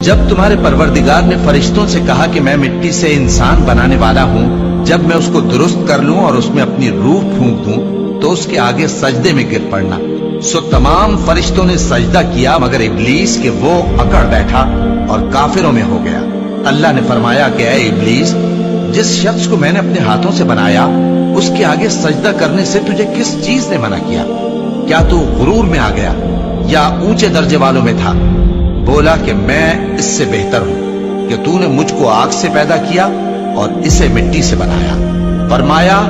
جب تمہارے پروردگار نے فرشتوں سے کہا کہ میں مٹی سے انسان بنانے والا ہوں، جب میں اس کو درست کر لوں اور اس میں اپنی روح پھونک دوں تو اس کے آگے سجدے میں گر پڑنا، سو تمام فرشتوں نے سجدہ کیا مگر ابلیس کہ وہ اکڑ بیٹھا اور کافروں میں ہو گیا۔ اللہ نے فرمایا کہ اے ابلیس، جس شخص کو میں نے اپنے ہاتھوں سے بنایا اس کے آگے سجدہ کرنے سے تجھے کس چیز نے منع کیا؟ کیا تو غرور میں آ گیا یا اونچے درجے والوں میں تھا؟ بولا کہ میں اس سے بہتر ہوں کہ تو نے مجھ کو آگ سے پیدا کیا اور اسے مٹی سے بنایا۔ فرمایا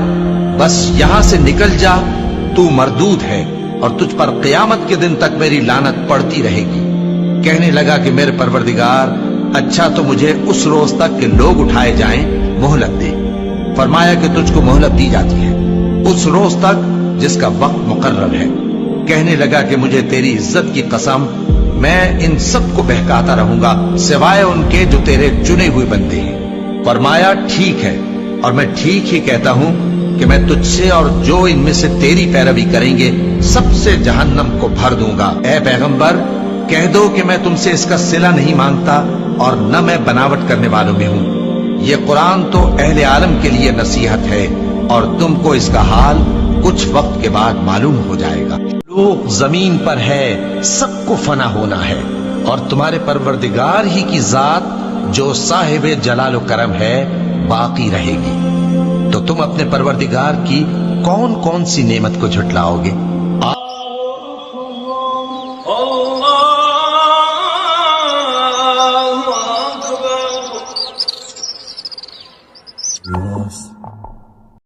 بس یہاں سے نکل جا، تو مردود ہے اور تجھ پر قیامت کے دن تک میری لعنت پڑتی رہے گی۔ کہنے لگا کہ میرے پروردگار، اچھا تو مجھے اس روز تک کہ لوگ اٹھائے جائیں مہلت دے۔ فرمایا کہ تجھ کو مہلت دی جاتی ہے اس روز تک جس کا وقت مقرر ہے۔ کہنے لگا کہ مجھے تیری عزت کی قسم، میں ان سب کو بہکاتا رہوں گا سوائے ان کے جو تیرے چنے ہوئے بندے ہیں۔ فرمایا ٹھیک ہے، اور میں ٹھیک ہی کہتا ہوں کہ میں تجھ سے اور جو ان میں سے تیری پیروی کریں گے سب سے جہنم کو بھر دوں گا۔ اے پیغمبر، کہہ دو کہ میں تم سے اس کا صلہ نہیں مانگتا اور نہ میں بناوٹ کرنے والوں میں ہوں۔ یہ قرآن تو اہل عالم کے لیے نصیحت ہے اور تم کو اس کا حال کچھ وقت کے بعد معلوم ہو جائے گا۔ لوگ زمین پر ہے، سب کو فنا ہونا ہے، اور تمہارے پروردگار ہی کی ذات جو صاحب جلال و کرم ہے باقی رہے گی۔ تو تم اپنے پروردگار کی کون کون سی نعمت کو جھٹلاؤ گے؟